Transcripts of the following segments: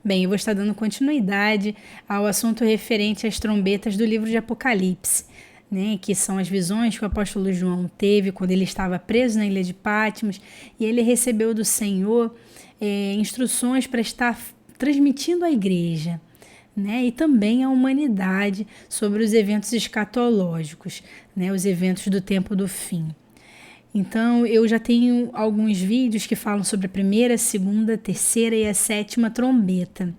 Bem, eu vou estar dando continuidade ao assunto referente às trombetas do livro de Apocalipse, né, que são as visões que o apóstolo João teve quando ele estava preso na ilha de Patmos e ele recebeu do Senhor instruções para estar transmitindo à igreja, né, e também à humanidade sobre os eventos escatológicos, né, os eventos do tempo do fim. Então, eu já tenho alguns vídeos que falam sobre a primeira, segunda, terceira e a sétima trombeta.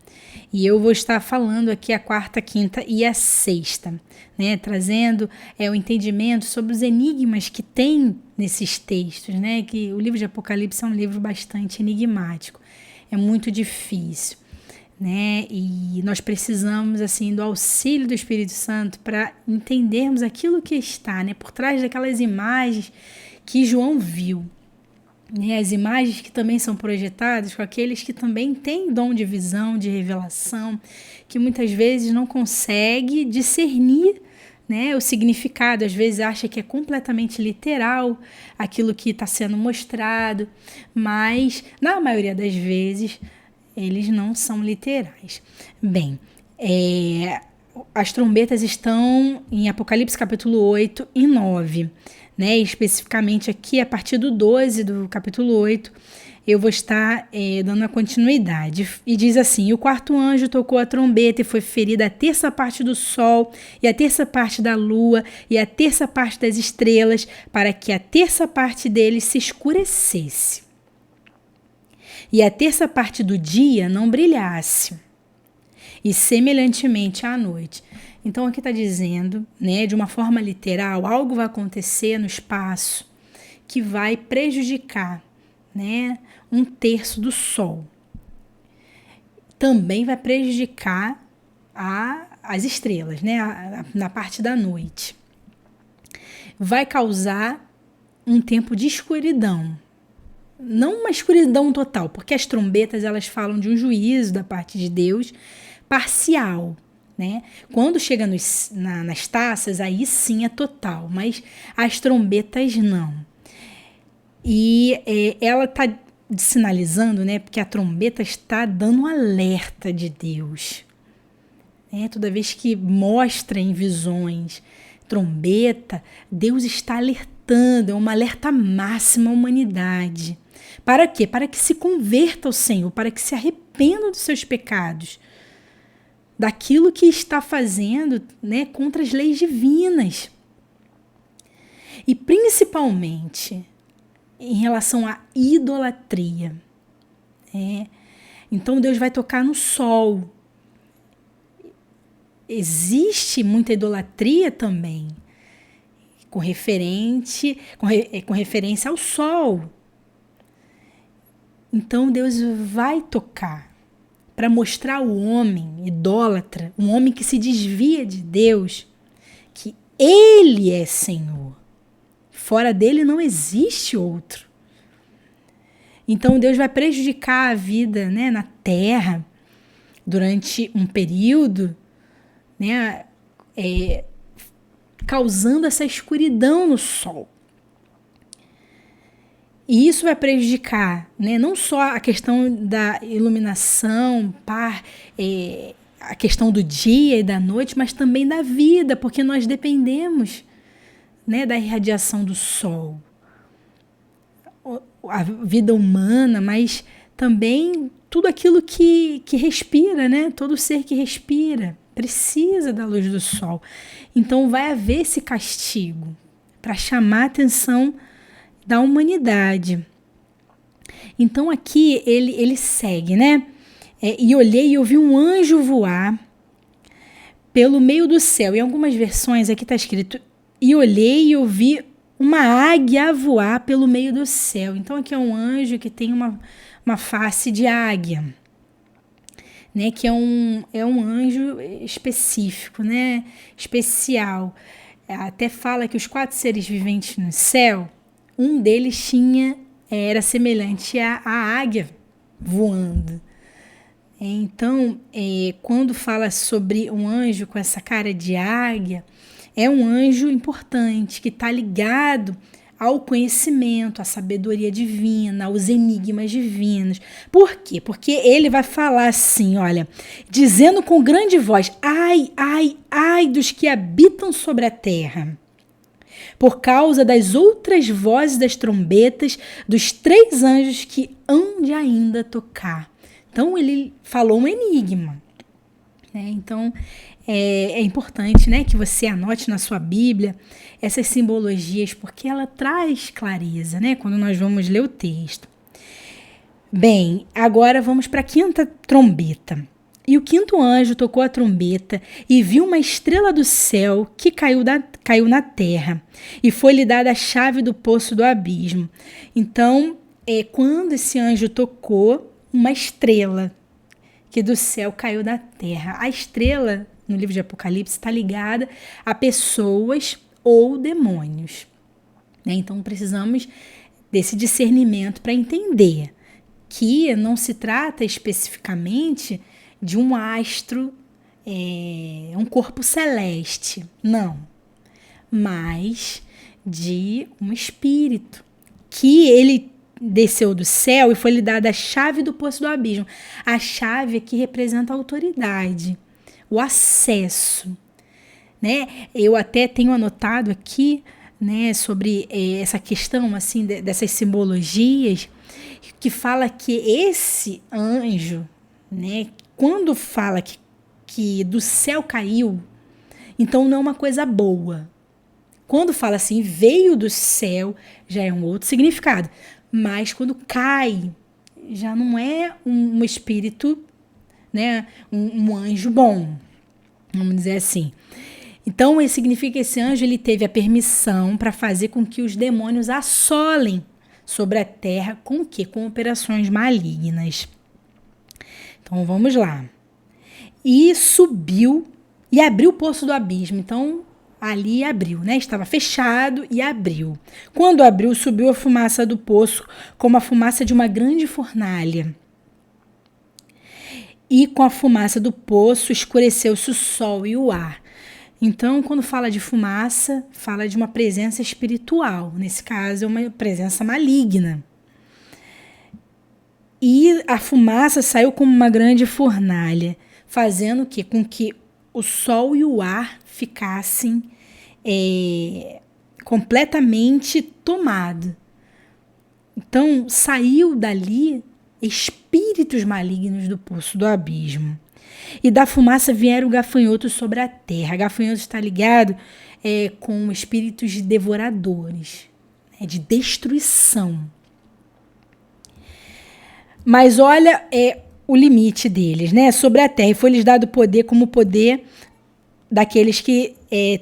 E eu vou estar falando aqui a quarta, quinta e a sexta, né? Trazendo o entendimento sobre os enigmas que tem nesses textos, né? Que o livro de Apocalipse é um livro bastante enigmático. É muito difícil, né? E nós precisamos, assim, do auxílio do Espírito Santo para entendermos aquilo que está, né? Por trás daquelas imagens que João viu, né? As imagens que também são projetadas com aqueles que também têm dom de visão, de revelação, que muitas vezes não consegue discernir, né, o significado, às vezes acha que é completamente literal aquilo que está sendo mostrado, mas na maioria das vezes eles não são literais. Bem, as trombetas estão em Apocalipse capítulo 8 e 9, né? Especificamente aqui, a partir do 12 do capítulo 8, eu vou estar dando a continuidade. E diz assim: e o quarto anjo tocou a trombeta e foi ferida a terça parte do sol, e a terça parte da lua, e a terça parte das estrelas, para que a terça parte deles se escurecesse, e a terça parte do dia não brilhasse, e semelhantemente à noite. Então aqui está dizendo, né, de uma forma literal, algo vai acontecer no espaço que vai prejudicar, né, um terço do Sol. Também vai prejudicar as estrelas, né, na parte da noite. Vai causar um tempo de escuridão. Não uma escuridão total, porque as trombetas elas falam de um juízo da parte de Deus parcial, né? Quando chega nas taças, aí sim é total, mas as trombetas não. E ela está sinalizando, né? Porque a trombeta está dando um alerta de Deus. Toda vez que mostra em visões trombeta, Deus está alertando, é uma alerta máxima à humanidade. Para quê? Para que se converta ao Senhor, para que se arrependa dos seus pecados, daquilo que está fazendo, né, contra as leis divinas. E principalmente em relação à idolatria. Então Deus vai tocar no sol. Existe muita idolatria também, com referência ao sol. Então Deus vai tocar para mostrar ao homem idólatra, um homem que se desvia de Deus, que Ele é Senhor. Fora dele não existe outro. Então Deus vai prejudicar a vida, né, na terra durante um período, né, causando essa escuridão no sol. E isso vai prejudicar, né, não só a questão da iluminação, a questão do dia e da noite, mas também da vida, porque nós dependemos, né, da irradiação do sol. A vida humana, mas também tudo aquilo que respira, né, todo ser que respira precisa da luz do sol. Então vai haver esse castigo para chamar a atenção da humanidade. Então aqui ele segue, né? E olhei e ouvi um anjo voar pelo meio do céu. Em algumas versões aqui está escrito: e olhei e ouvi uma águia a voar pelo meio do céu. Então aqui é um anjo que tem uma face de águia, né? Que é um anjo específico, né? Especial. Até fala que os 4 seres viventes no céu, um deles era semelhante à águia voando. Então, quando fala sobre um anjo com essa cara de águia, é um anjo importante que está ligado ao conhecimento, à sabedoria divina, aos enigmas divinos. Por quê? Porque ele vai falar assim, olha, dizendo com grande voz: ai, ai, ai dos que habitam sobre a terra, por causa das outras vozes das trombetas dos 3 anjos que hão de ainda tocar. Então ele falou um enigma, né? Então é importante, né, que você anote na sua Bíblia essas simbologias, porque ela traz clareza, né, quando nós vamos ler o texto. Bem, agora vamos para a 5ª trombeta. E o 5º anjo tocou a trombeta e viu uma estrela do céu que caiu na terra, e foi-lhe dada a chave do poço do abismo. Então, quando esse anjo tocou, uma estrela que do céu caiu na terra. A estrela, no livro de Apocalipse, está ligada a pessoas ou demônios, né? Então, precisamos desse discernimento para entender que não se trata especificamente de um astro, um corpo celeste, não, mas de um espírito que ele desceu do céu e foi-lhe dada a chave do poço do abismo. A chave aqui representa a autoridade, o acesso, né? Eu até tenho anotado aqui, né, sobre essa questão assim dessas simbologias, que fala que esse anjo, né, quando fala que do céu caiu, então não é uma coisa boa. Quando fala assim, veio do céu, já é um outro significado. Mas quando cai, já não é um espírito, né, um anjo bom, vamos dizer assim. Então, isso significa que esse anjo ele teve a permissão para fazer com que os demônios assolem sobre a terra com o quê? Com operações malignas. Então, vamos lá. E subiu e abriu o poço do abismo. Então, ali abriu, né? Estava fechado e abriu. Quando abriu, subiu a fumaça do poço como a fumaça de uma grande fornalha. E com a fumaça do poço escureceu-se o sol e o ar. Então, quando fala de fumaça, fala de uma presença espiritual. Nesse caso, é uma presença maligna. E a fumaça saiu como uma grande fornalha, fazendo com que o sol e o ar ficassem completamente tomados. Então, saiu dali espíritos malignos do poço do abismo. E da fumaça vieram gafanhotos sobre a terra. Gafanhotos está ligado com espíritos devoradores, né, de destruição. Mas olha o limite deles, né? Sobre a terra. E foi-lhes dado poder como o poder daqueles que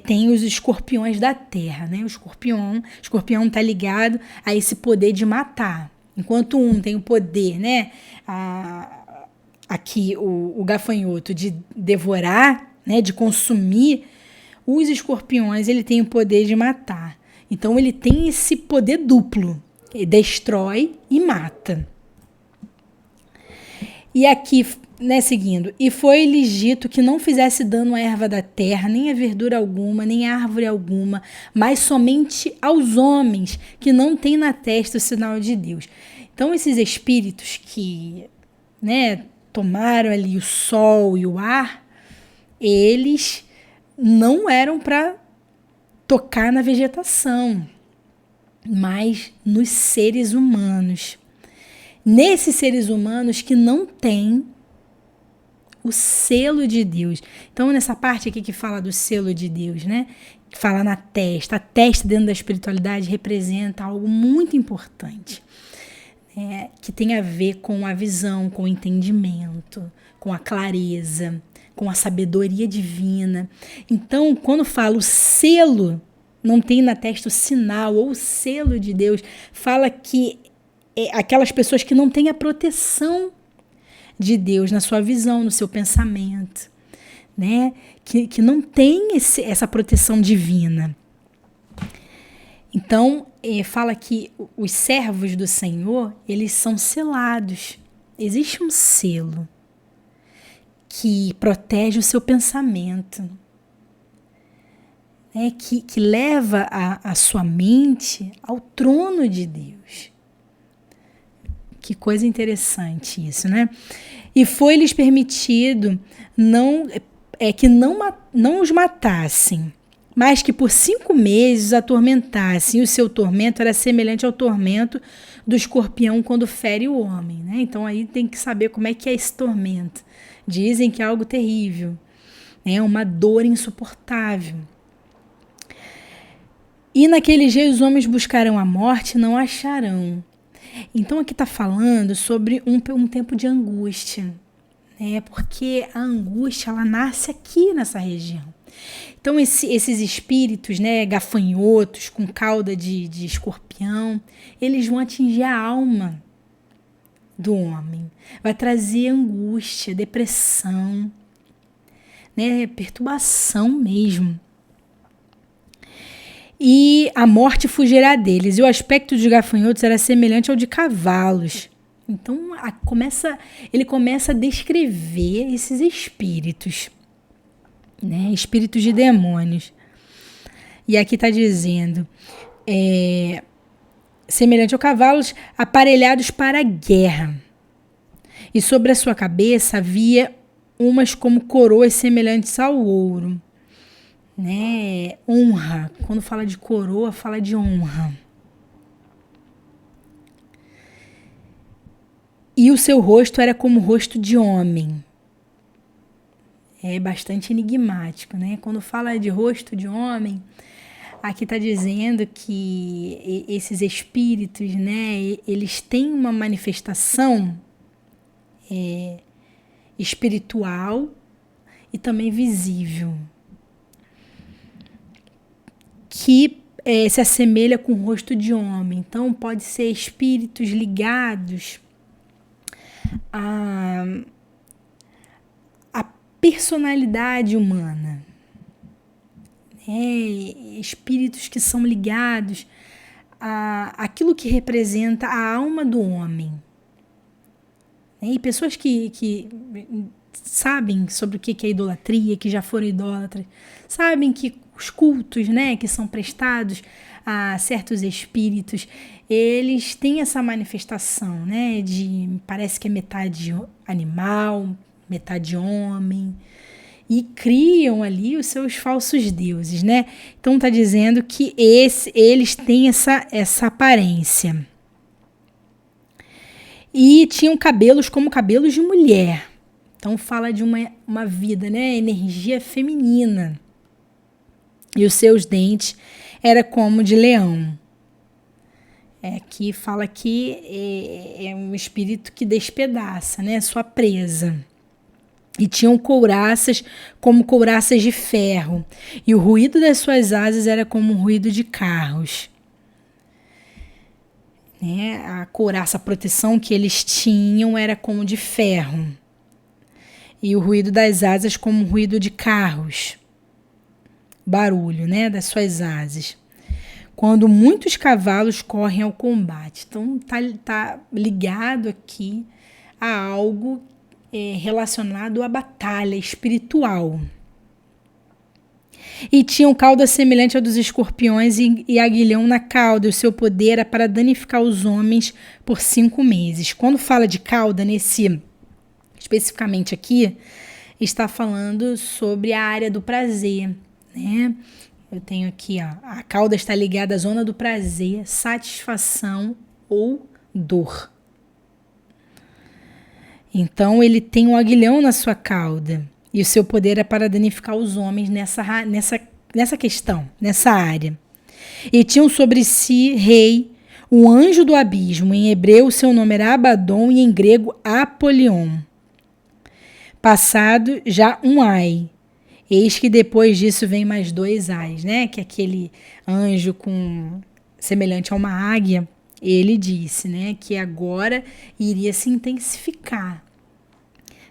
têm os escorpiões da terra, né? O escorpião está ligado a esse poder de matar. Enquanto um tem o poder, né? Aqui o gafanhoto de devorar, né? De consumir, os escorpiões ele tem o poder de matar. Então ele tem esse poder duplo. Ele destrói e mata. E aqui, né, seguindo, e foi-lhes dito que não fizesse dano à erva da terra, nem a verdura alguma, nem a árvore alguma, mas somente aos homens que não têm na testa o sinal de Deus. Então, esses espíritos que, né, tomaram ali o sol e o ar, eles não eram para tocar na vegetação, mas nos seres humanos. Nesses seres humanos que não têm o selo de Deus. Então, nessa parte aqui que fala do selo de Deus, né? Que fala na testa. A testa dentro da espiritualidade representa algo muito importante, né? Que tem a ver com a visão, com o entendimento, com a clareza, com a sabedoria divina. Então, quando fala o selo, não tem na testa o sinal ou o selo de Deus, fala que aquelas pessoas que não têm a proteção de Deus na sua visão, no seu pensamento, né? Que não tem essa proteção divina. Então, fala que os servos do Senhor, eles são selados. Existe um selo que protege o seu pensamento. né, que leva a sua mente ao trono de Deus. Que coisa interessante isso, né? E foi-lhes permitido que não os matassem, mas que por 5 meses os atormentassem. E o seu tormento era semelhante ao tormento do escorpião quando fere o homem, né? Então aí tem que saber como é que é esse tormento. Dizem que é algo terrível, né? Uma dor insuportável. E naquele dia os homens buscarão a morte e não a acharão. Então aqui está falando sobre um tempo de angústia, né? Porque a angústia ela nasce aqui nessa região. Então esses espíritos, né, gafanhotos com cauda de escorpião, eles vão atingir a alma do homem. Vai trazer angústia, depressão, né, perturbação mesmo. E a morte fugirá deles. E o aspecto dos gafanhotos era semelhante ao de cavalos. Então ele começa a descrever esses espíritos, né? Espíritos de demônios. E aqui está dizendo, semelhante a cavalos aparelhados para a guerra. E sobre a sua cabeça havia umas como coroas semelhantes ao ouro. Né? Honra. Quando fala de coroa, fala de honra. E o seu rosto era como o rosto de homem. É bastante enigmático, né? Quando fala de rosto de homem, aqui está dizendo que esses espíritos, né, eles têm uma manifestação espiritual e também visível, que se assemelha com o rosto de homem. Então, pode ser espíritos ligados à personalidade humana, né? Espíritos que são ligados àquilo que representa a alma do homem. Né? E pessoas que sabem sobre o que é idolatria, que já foram idólatras, sabem que os cultos, né, que são prestados a certos espíritos, eles têm essa manifestação, né, parece que é metade animal, metade homem, e criam ali os seus falsos deuses, né? Então está dizendo que eles têm essa aparência. E tinham cabelos como cabelos de mulher. Então fala de uma vida, né, energia feminina. E os seus dentes era como de leão. Aqui fala que é um espírito que despedaça, né, sua presa. E tinham couraças como couraças de ferro. E o ruído das suas asas era como um ruído de carros. Né? A couraça, a proteção que eles tinham era como de ferro. E o ruído das asas como um ruído de carros. Barulho, né, das suas asas. Quando muitos cavalos correm ao combate. Então tá ligado aqui a algo relacionado à batalha espiritual. E tinham cauda semelhante ao dos escorpiões e aguilhão na cauda, e o seu poder era para danificar os homens por 5 meses. Quando fala de cauda, especificamente aqui, está falando sobre a área do prazer, né? Eu tenho aqui, ó, a cauda está ligada à zona do prazer, satisfação ou dor. Então ele tem um aguilhão na sua cauda e o seu poder é para danificar os homens nessa questão, nessa área. E tinham sobre si rei, o anjo do abismo. Em hebreu o seu nome era Abaddon e em grego Apolion. Passado já um ai. Eis que depois disso vem mais 2 ais, né? Que aquele anjo semelhante a uma águia, ele disse, né, que agora iria se intensificar,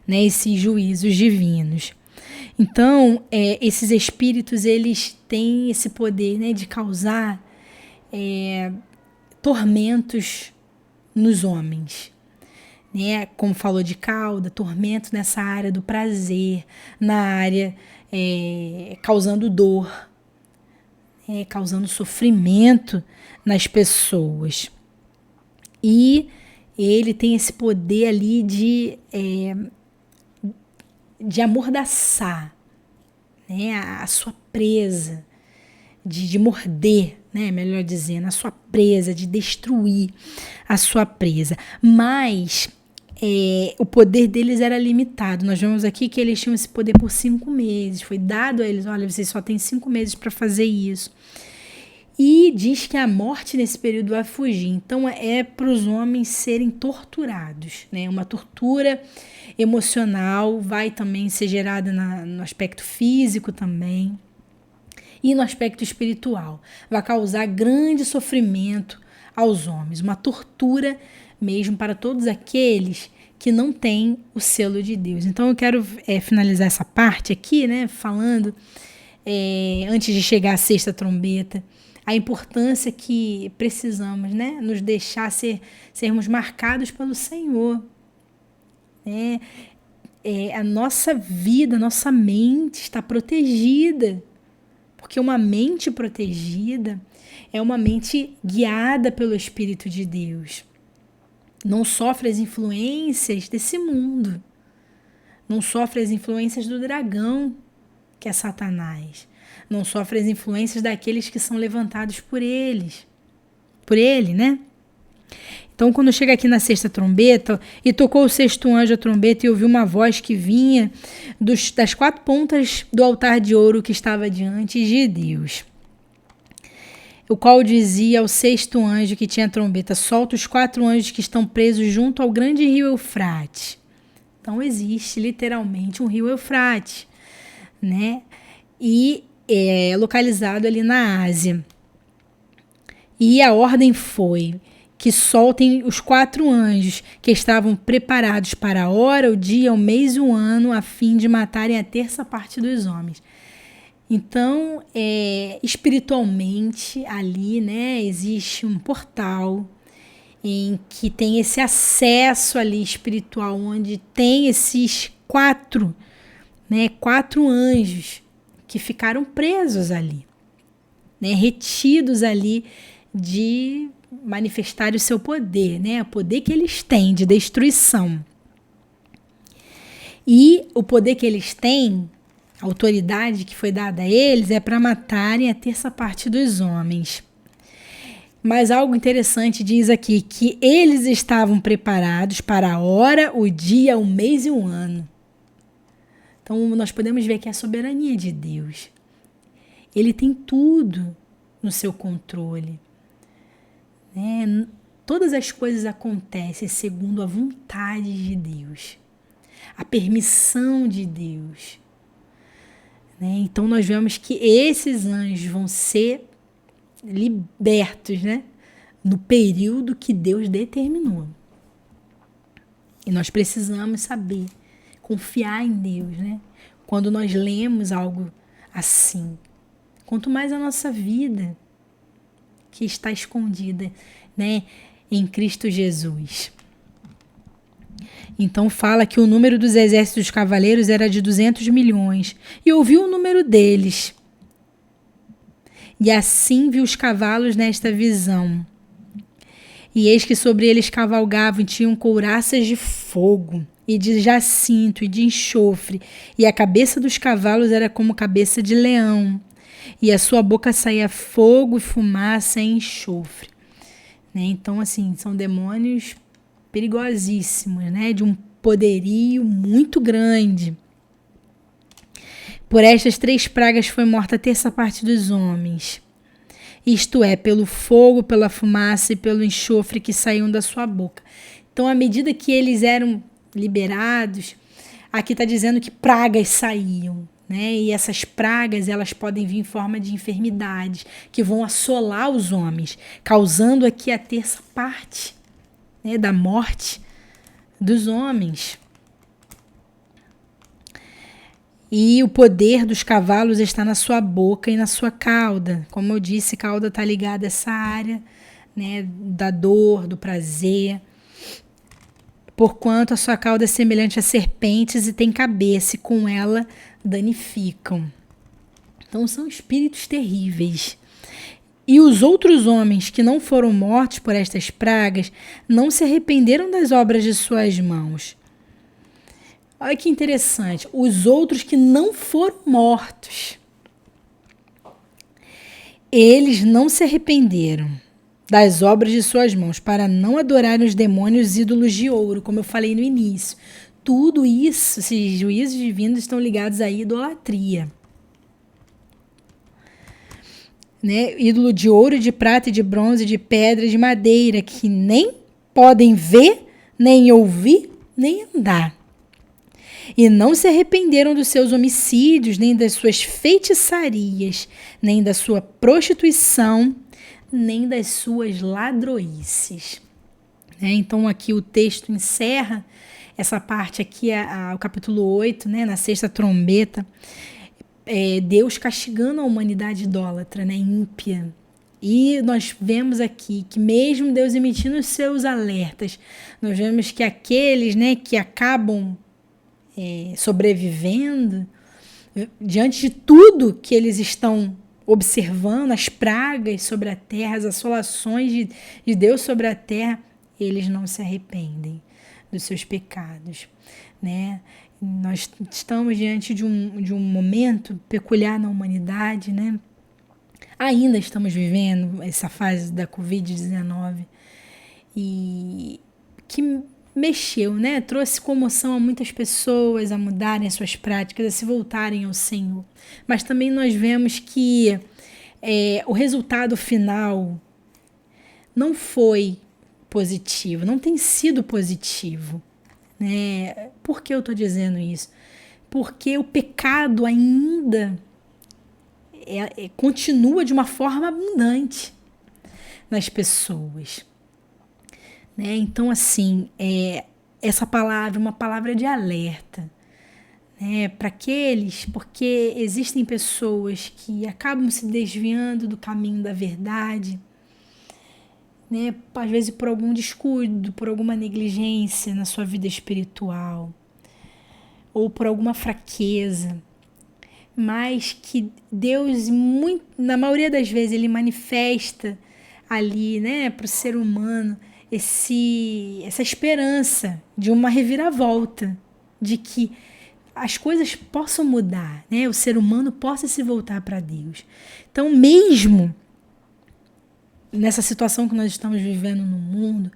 né, esses juízos divinos. Então, esses espíritos, eles têm esse poder, né, de causar tormentos nos homens. Né? Como falou de cauda, tormento nessa área do prazer, na área causando dor. causando sofrimento nas pessoas. E ele tem esse poder ali de amordaçar, né, a sua presa, de morder, né, melhor dizendo, a sua presa, de destruir a sua presa. Mas o poder deles era limitado. Nós vemos aqui que eles tinham esse poder por 5 meses. Foi dado a eles, olha, vocês só têm 5 meses para fazer isso. E diz que a morte nesse período vai fugir. Então é para os homens serem torturados, né? Uma tortura emocional vai também ser gerada no aspecto físico também e no aspecto espiritual. Vai causar grande sofrimento aos homens, uma tortura mesmo para todos aqueles que não têm o selo de Deus. Então eu quero finalizar essa parte aqui, né? Falando, antes de chegar à sexta trombeta, a importância que precisamos, né, nos deixar sermos marcados pelo Senhor. A nossa vida, a nossa mente está protegida, porque uma mente protegida é uma mente guiada pelo Espírito de Deus. Não sofre as influências desse mundo, não sofre as influências do dragão, que é Satanás. Não sofre as influências daqueles que são levantados por ele, né? Então, quando chega aqui na sexta trombeta, e tocou o sexto anjo a trombeta e ouviu uma voz que vinha das 4 pontas do altar de ouro que estava diante de Deus, o qual dizia ao sexto anjo que tinha a trombeta: solta os 4 anjos que estão presos junto ao grande rio Eufrates. Então, existe literalmente um rio Eufrates, né? E é localizado ali na Ásia. E a ordem foi que soltem os 4 anjos que estavam preparados para a hora, o dia, o mês e o ano, a fim de matarem a terça parte dos homens. Então, espiritualmente, ali, né, existe um portal em que tem esse acesso ali espiritual, onde tem esses 4 anjos que ficaram presos ali, né, retidos ali de manifestar o seu poder, né, o poder que eles têm de destruição. E o poder que eles têm, a autoridade que foi dada a eles, é para matarem a terça parte dos homens. Mas algo interessante diz aqui, que eles estavam preparados para a hora, o dia, o mês e o ano. Então, nós podemos ver que é a soberania de Deus. Ele tem tudo no seu controle. Né? Todas as coisas acontecem segundo a vontade de Deus, a permissão de Deus. Né? Então, nós vemos que esses anjos vão ser libertos, né, no período que Deus determinou. E nós precisamos saber, confiar em Deus, né? Quando nós lemos algo assim, quanto mais a nossa vida que está escondida, né, em Cristo Jesus. Então fala que o número dos exércitos dos cavaleiros era de 200 milhões, e ouviu o número deles. E assim viu os cavalos nesta visão. E eis que sobre eles cavalgavam e tinham couraças de fogo, e de jacinto, e de enxofre, e a cabeça dos cavalos era como cabeça de leão, e a sua boca saía fogo e fumaça e enxofre. Né? Então, assim, são demônios perigosíssimos, né? De um poderio muito grande. Por estas 3 pragas foi morta a terça parte dos homens. Isto é, pelo fogo, pela fumaça e pelo enxofre que saíam da sua boca. Então, à medida que eles eram liberados, aqui está dizendo que pragas saíam, né? E essas pragas, elas podem vir em forma de enfermidades que vão assolar os homens, causando aqui a terça parte, né, da morte dos homens. E o poder dos cavalos está na sua boca e na sua cauda. Como eu disse, cauda está ligada a essa área, né, da dor, do prazer. Porquanto a sua cauda é semelhante a serpentes e tem cabeça, e com ela danificam. Então são espíritos terríveis, E os outros homens que não foram mortos por estas pragas não se arrependeram das obras de suas mãos. Olha que interessante. Os outros que não foram mortos, eles não se arrependeram das obras de suas mãos para não adorarem os demônios ídolos de ouro, como eu falei no início. Tudo isso, esses juízos divinos estão ligados à idolatria. Né? Ídolo de ouro, de prata, de bronze, de pedra, de madeira, que nem podem ver, nem ouvir, nem andar. E não se arrependeram dos seus homicídios, nem das suas feitiçarias, nem da sua prostituição, nem das suas ladroices. Né? Então aqui o texto encerra essa parte aqui, o capítulo 8, né? Na sexta trombeta. Deus castigando a humanidade idólatra, né, ímpia. E nós vemos aqui que mesmo Deus emitindo os seus alertas, nós vemos que aqueles, né, que acabam sobrevivendo, diante de tudo que eles estão observando, as pragas sobre a terra, as assolações de Deus sobre a terra, eles não se arrependem dos seus pecados, né? Nós estamos diante de um momento peculiar na humanidade, né? Ainda estamos vivendo essa fase da Covid-19 e que mexeu, né? Trouxe comoção a muitas pessoas a mudarem as suas práticas, a se voltarem ao Senhor. Mas também nós vemos que o resultado final não foi positivo, não tem sido positivo. Né? Por que eu estou dizendo isso? Porque o pecado ainda continua de uma forma abundante nas pessoas. Né? Então, assim, essa palavra é uma palavra de alerta, né? Para aqueles, porque existem pessoas que acabam se desviando do caminho da verdade, né? Às vezes por algum descuido, por alguma negligência na sua vida espiritual, ou por alguma fraqueza, mas que Deus, na maioria das vezes, Ele manifesta ali, né, para o ser humano essa esperança de uma reviravolta, de que as coisas possam mudar, né? O ser humano possa se voltar para Deus. Então, mesmo nessa situação que nós estamos vivendo no mundo,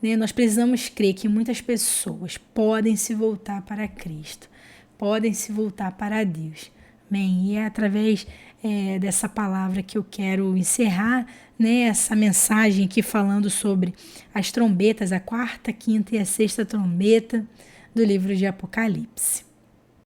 né, nós precisamos crer que muitas pessoas podem se voltar para Cristo, podem se voltar para Deus. Bem, e é através dessa palavra que eu quero encerrar, né, essa mensagem aqui falando sobre as trombetas, a quarta, quinta e a sexta trombeta do livro de Apocalipse.